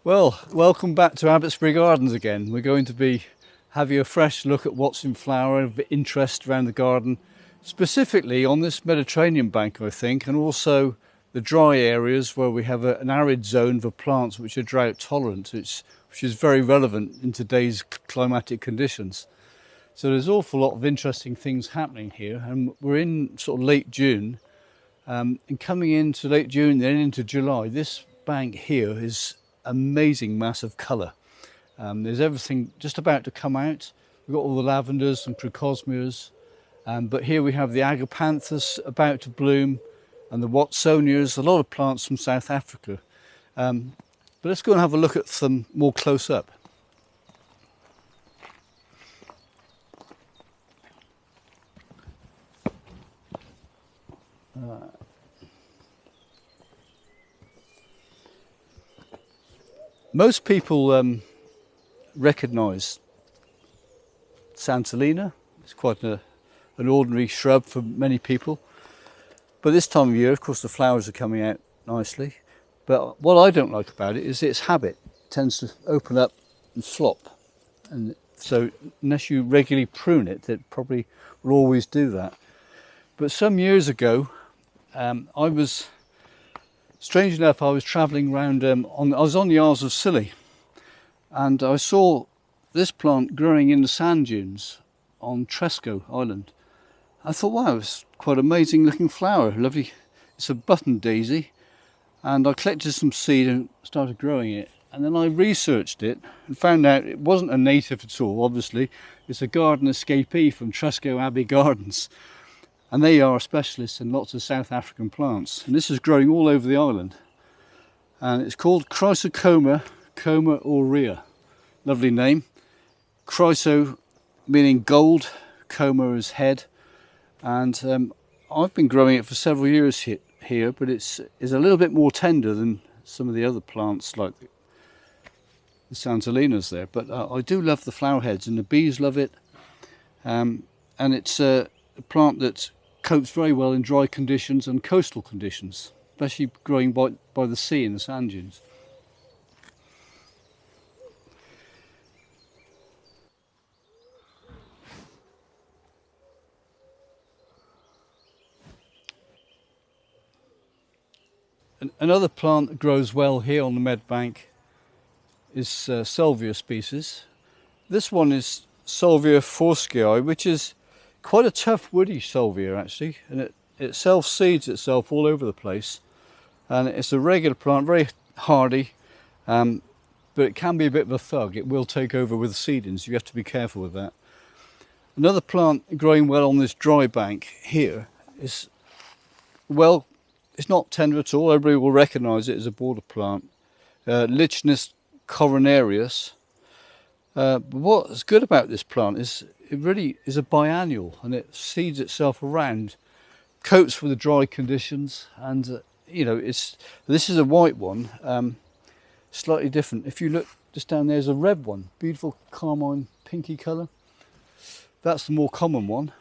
Well, welcome back to Abbotsbury Gardens again. We're going to be having a fresh look at what's in flower, a bit of interest around the garden, specifically on this Mediterranean bank, I think, and also the dry areas where we have an arid zone for plants which are drought tolerant, which is very relevant in today's climatic conditions. So there's an awful lot of interesting things happening here, and we're in sort of late June, and coming into late June then into July, this bank here is amazing mass of colour. There's everything just about to come out. We've got all the lavenders and crocosmias, but here we have the agapanthus about to bloom and the watsonias, a lot of plants from South Africa. But let's go and have a look at some more close up. Most people recognise Santolina. It's quite an ordinary shrub for many people. But this time of year, of course, the flowers are coming out nicely. But what I don't like about it is its habit. It tends to open up and flop. And so unless you regularly prune it, it probably will always do that. But some years ago, strange enough, I was travelling around, I was on the Isles of Scilly, and I saw this plant growing in the sand dunes on Tresco Island. I thought, wow, it's quite an amazing looking flower, lovely. It's a button daisy, and I collected some seed and started growing it. And then I researched it and found out it wasn't a native at all, obviously. It's a garden escapee from Tresco Valley Gardens. And they are specialists in lots of South African plants. And this is growing all over the island. And it's called Chrysocoma, COMA-AUREA. Lovely name. Chryso meaning gold, coma is head. And I've been growing it for several years here, but it's a little bit more tender than some of the other plants like the Santolinas there. But I do love the flower heads, and the bees love it. And it's a plant that copes very well in dry conditions and coastal conditions, especially growing by the sea in the sand dunes. Another plant that grows well here on the Med Bank is SALVIA species. This one is Salvia FORSSKAOLII, which is quite a tough woody salvia actually, and it self-seeds itself all over the place, and it's a regular plant, very hardy, but it can be a bit of a thug. It will take over with seedings. You have to be careful with that. Another plant growing well on this dry bank here is, well, it's not tender at all. Everybody will recognise it as a border plant. Lychnis coronarius. But what's good about this plant is it really is a biennial, and it seeds itself around, coats with the dry conditions, and you know, this is a white one, slightly different. If you look just down there's a red one, beautiful carmine pinky colour. That's the more common one.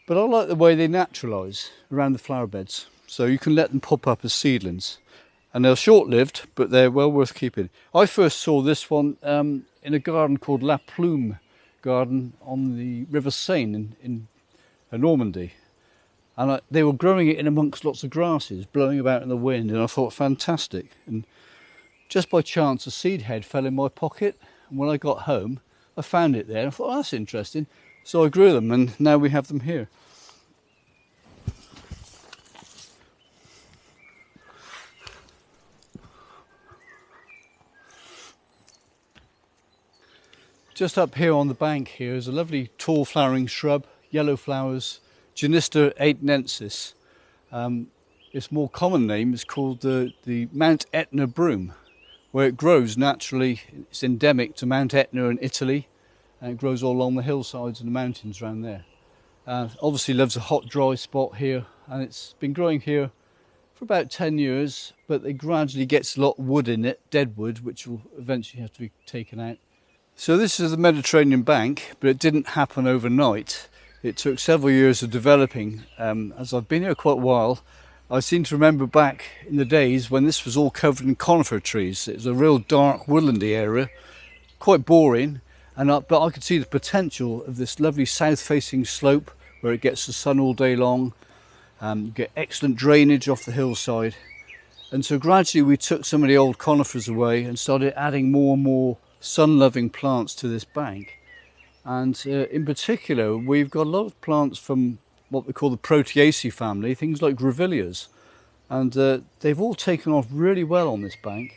But I like the way they naturalise around the flower beds, so you can let them pop up as seedlings, and they're short-lived, but they're well worth keeping. I first saw this one in a garden called La Plume garden on the River Seine in Normandy, and they were growing it in amongst lots of grasses blowing about in the wind, and I thought, fantastic. And just by chance a seed head fell in my pocket, and when I got home I found it there. I thought, oh, that's interesting, so I grew them, and now we have them here. Just up here on the bank here is a lovely tall flowering shrub, yellow flowers, Genista AETNENSIS. Its more common name is called the Mount Etna broom, where it grows naturally. It's endemic to Mount Etna in Italy, and it grows all along the hillsides and the mountains around there. Obviously lives a hot, dry spot here, and it's been growing here for about 10 years, but it gradually gets a lot of wood in it, dead wood, which will eventually have to be taken out. So this is the Mediterranean bank, but it didn't happen overnight. It took several years of developing. As I've been here quite a while, I seem to remember back in the days when this was all covered in conifer trees. It was a real dark woodlandy area, quite boring, but I could see the potential of this lovely south-facing slope where it gets the sun all day long. You get excellent drainage off the hillside, and so gradually we took some of the old conifers away and started adding more and more sun-loving plants to this bank. And in particular, we've got a lot of plants from what we call the Proteaceae family, things like grevilleas, and they've all taken off really well on this bank,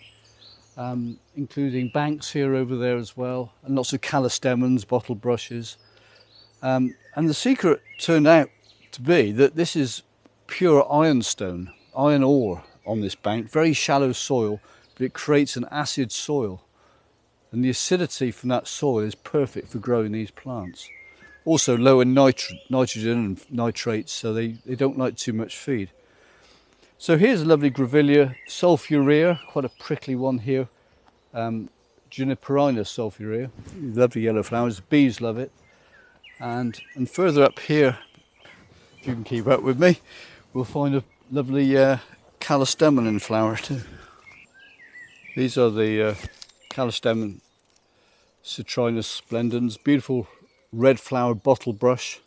including banks here over there as well, and lots of callistemons, bottle brushes. And the secret turned out to be that this is pure ironstone, iron ore on this bank, very shallow soil, but it creates an acid soil, and the acidity from that soil is perfect for growing these plants. Also low in nitrogen and nitrates, so they don't like too much feed. So here's a lovely grevillea, SULPHUR-YELLOW, quite a prickly one here. Genista SULPHUR-YELLOW, lovely yellow flowers, bees love it. And further up here, if you can keep up with me, we'll find a lovely Callistemon in flower too. These are the Callistemon CITRINUS splendens, beautiful red flower bottle brush,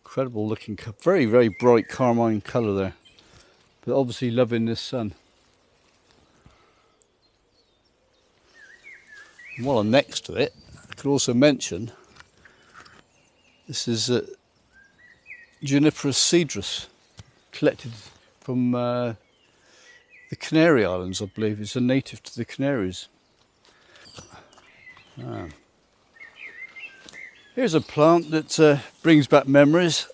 incredible looking, very, very bright carmine colour there, but obviously loving this sun. And while I'm next to it, I could also mention this is Juniperus cedrus, collected from the Canary Islands, I believe. It's a native to the Canaries. Here's a plant that brings back memories.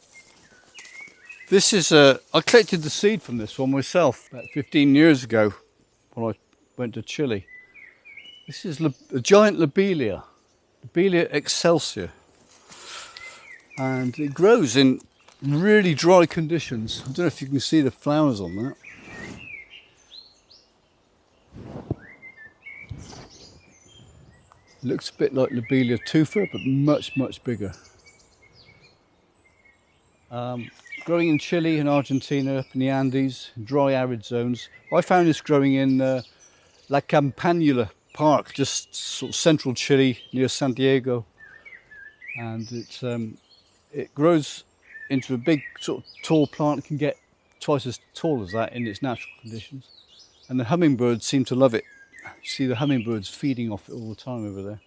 This is I collected the seed from this one myself about 15 years ago when I went to Chile. This is a giant lobelia, Lobelia excelsior, and it grows in really dry conditions. I don't know if you can see the flowers on that. It looks a bit like Lobelia tufa, but much, much bigger. Growing in Chile and Argentina, up in the Andes, dry arid zones. I found this growing in La Campanula Park, just sort of central Chile near Santiago. And it grows into a big sort of tall plant. It can get twice as tall as that in its natural conditions. And the hummingbirds seem to love it. You see the hummingbirds feeding off it all the time over there.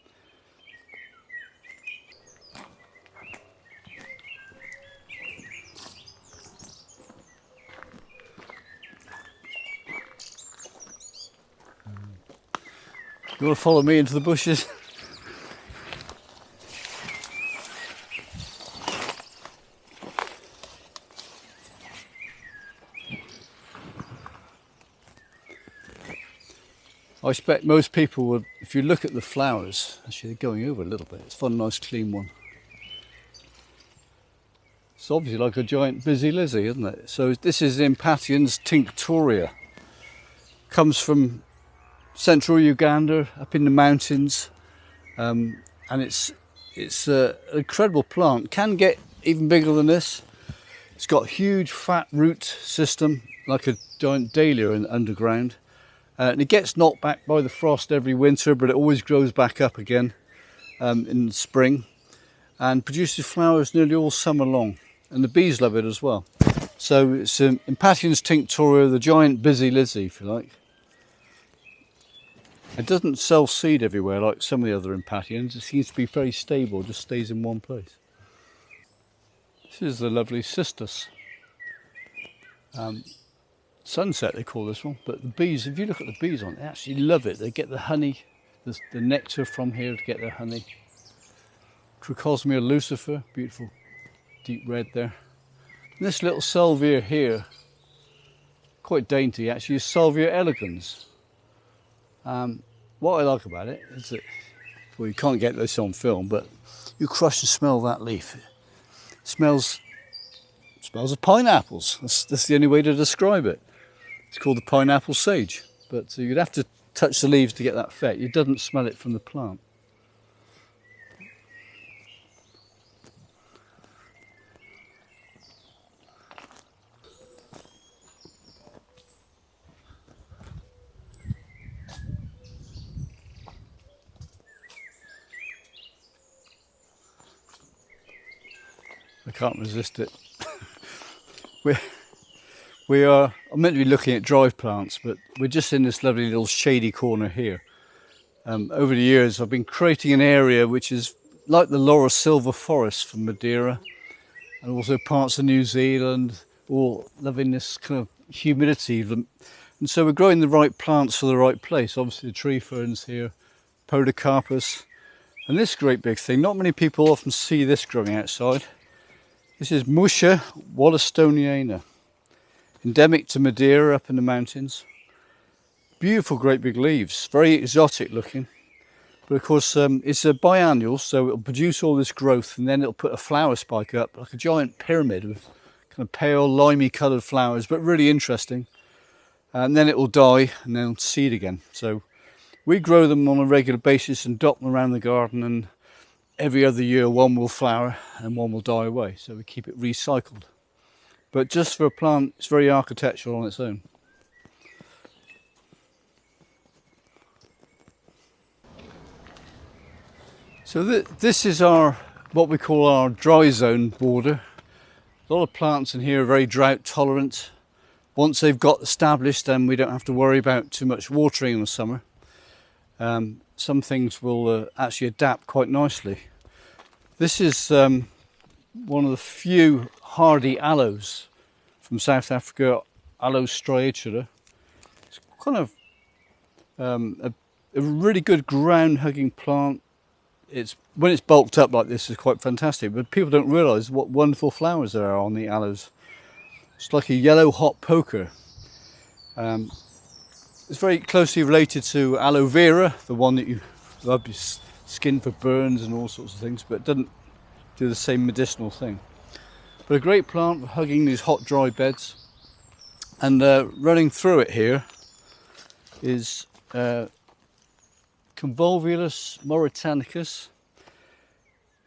You want to follow me into the bushes? I expect most people would, if you look at the flowers, actually they're going over a little bit, it's fun, nice clean one. It's obviously like a giant busy lizzie, isn't it? So this is Impatiens tinctoria. Comes from central Uganda, up in the mountains, and it's an incredible plant. Can get even bigger than this. It's got a huge fat root system, like a giant dahlia underground. And it gets knocked back by the frost every winter, but it always grows back up again in the spring and produces flowers nearly all summer long. And the bees love it as well. So it's Impatiens tinctoria, the giant busy lizzie, if you like. It doesn't self-seed everywhere like some of the other Impatiens. It seems to be very stable, just stays in one place. This is the lovely cistus. Sunset they call this one, but the bees, if you look at the bees on it, they actually love it. They get the honey, the nectar from here to get their honey. Chrysocoma lucifer, beautiful deep red there. And this little salvia here, quite dainty actually, is Salvia elegans. What I like about it is that, well, you can't get this on film, but you crush and smell that leaf. It smells of pineapples. That's the only way to describe it. It's called the pineapple sage, but you'd have to touch the leaves to get that effect. You doesn't smell it from the plant. can't resist it. I'm meant to be looking at drive plants, but we're just in this lovely little shady corner here. Over the years, I've been creating an area which is like the Laura Silver Forest from Madeira, and also parts of New Zealand, all loving this kind of humidity. And so we're growing the right plants for the right place. Obviously the tree ferns here, Podocarpus, and this great big thing. Not many people often see this growing outside. This is Muscia wallastoniana, endemic to Madeira up in the mountains. Beautiful great big leaves, very exotic looking. But of course it's a biannual, so it'll produce all this growth and then it'll put a flower spike up like a giant pyramid with kind of pale limey coloured flowers, but really interesting. And then it will die and then seed again. So we grow them on a regular basis and dot them around the garden, and every other year one will flower and one will die away. So we keep it recycled. But just for a plant, it's very architectural on its own. So this is what we call our dry zone border. A lot of plants in here are very drought tolerant. Once they've got established, then we don't have to worry about too much watering in the summer. Some things will actually adapt quite nicely. This is one of the few hardy aloes from South Africa, Aloe striatura. It's kind of a really good ground hugging plant. When it's bulked up like this, it's quite fantastic, but people don't realise what wonderful flowers there are on the aloes. It's like a yellow hot poker. It's very closely related to aloe vera, the one that you rub your skin for burns and all sorts of things, but it doesn't do the same medicinal thing. But a great plant for hugging these hot dry beds. And running through it here is Convolvulus mauritanicus.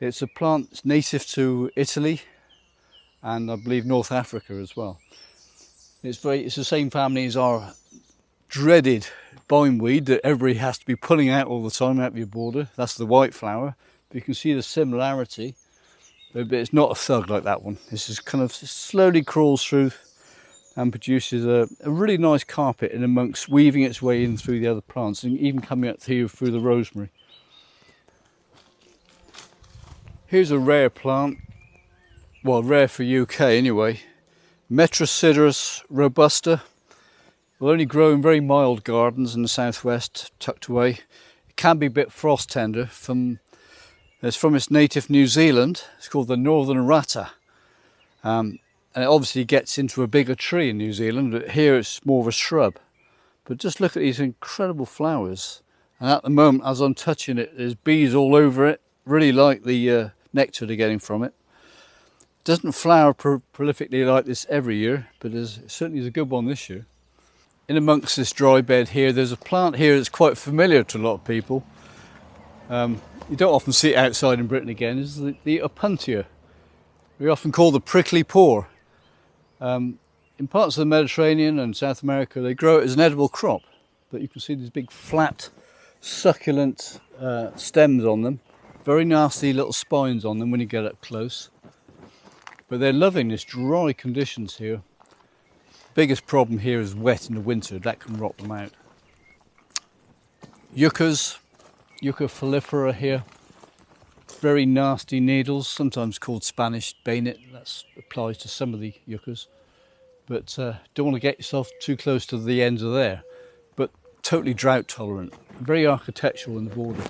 It's a plant that's native to Italy and I believe North Africa as well. It's the same family as our dreaded bindweed that everybody has to be pulling out all the time out of your border. That's the white flower. But you can see the similarity, but it's not a thug like that one. This is kind of slowly crawls through and produces a really nice carpet in amongst, weaving its way in through the other plants and even coming up here through the rosemary. Here's a rare plant, well, rare for UK anyway, Metrosideros robusta. Will only grow in very mild gardens in the southwest, tucked away. It can be a bit frost tender. It's from its native New Zealand. It's called the Northern Rata. And it obviously gets into a bigger tree in New Zealand, but here it's more of a shrub. But just look at these incredible flowers. And at the moment, as I'm touching it, there's bees all over it. Really like the nectar they're getting from it. It doesn't flower prolifically like this every year, but it certainly is a good one this year. In amongst this dry bed here, there's a plant here that's quite familiar to a lot of people. You don't often see it outside in Britain again. It's the Opuntia. We often call the prickly paw. In parts of the Mediterranean and South America, they grow it as an edible crop, but you can see these big flat, succulent stems on them. Very nasty little spines on them when you get up close. But they're loving this dry conditions here. Biggest problem here is wet in the winter. That can rot them out. Yuccas, Yucca foliifera here. Very nasty needles, sometimes called Spanish bayonet. That applies to some of the yuccas. But don't want to get yourself too close to the ends of there. But totally drought tolerant. Very architectural in the border.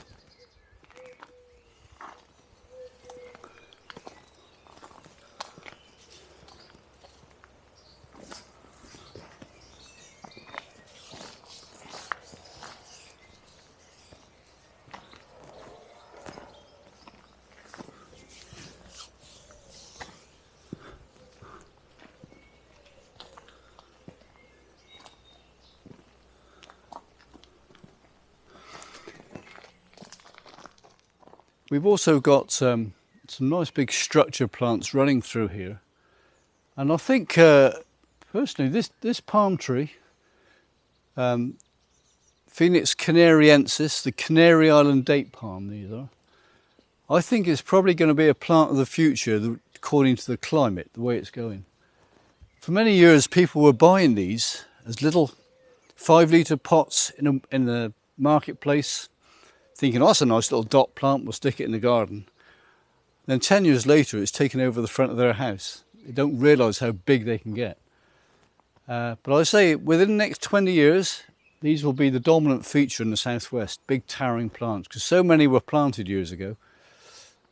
We've also got some nice big structure plants running through here. And I think, personally, this palm tree, Phoenix canariensis, the Canary Island date palm, these are, I think it's probably going to be a plant of the future that according to the climate, the way it's going. For many years, people were buying these as little 5-litre pots in the marketplace, thinking, oh, that's a nice little dot plant, we'll stick it in the garden. Then 10 years later, it's taken over the front of their house. They don't realise how big they can get. But I say, within the next 20 years, these will be the dominant feature in the southwest, big towering plants, because so many were planted years ago.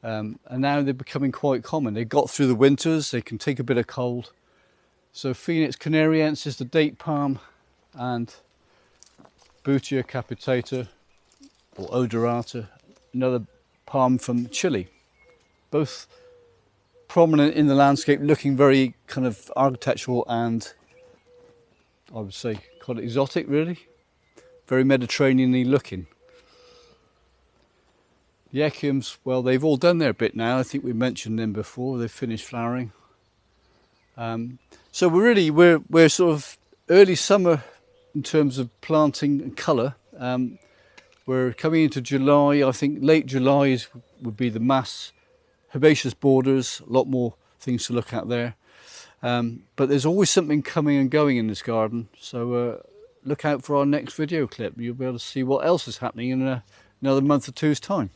And now they're becoming quite common. They got through the winters, they can take a bit of cold. So Phoenix canariensis, the date palm, and Butia capitata, or odorata, another palm from Chile. Both prominent in the landscape, looking very kind of architectural and, I would say, quite exotic really. Very Mediterranean-y looking. The echiums, well, they've all done their bit now. I think we mentioned them before. They've finished flowering. So we're sort of early summer in terms of planting and colour. We're coming into July. I think late July would be the mass herbaceous borders. A lot more things to look at there. But there's always something coming and going in this garden. So look out for our next video clip. You'll be able to see what else is happening in another month or two's time.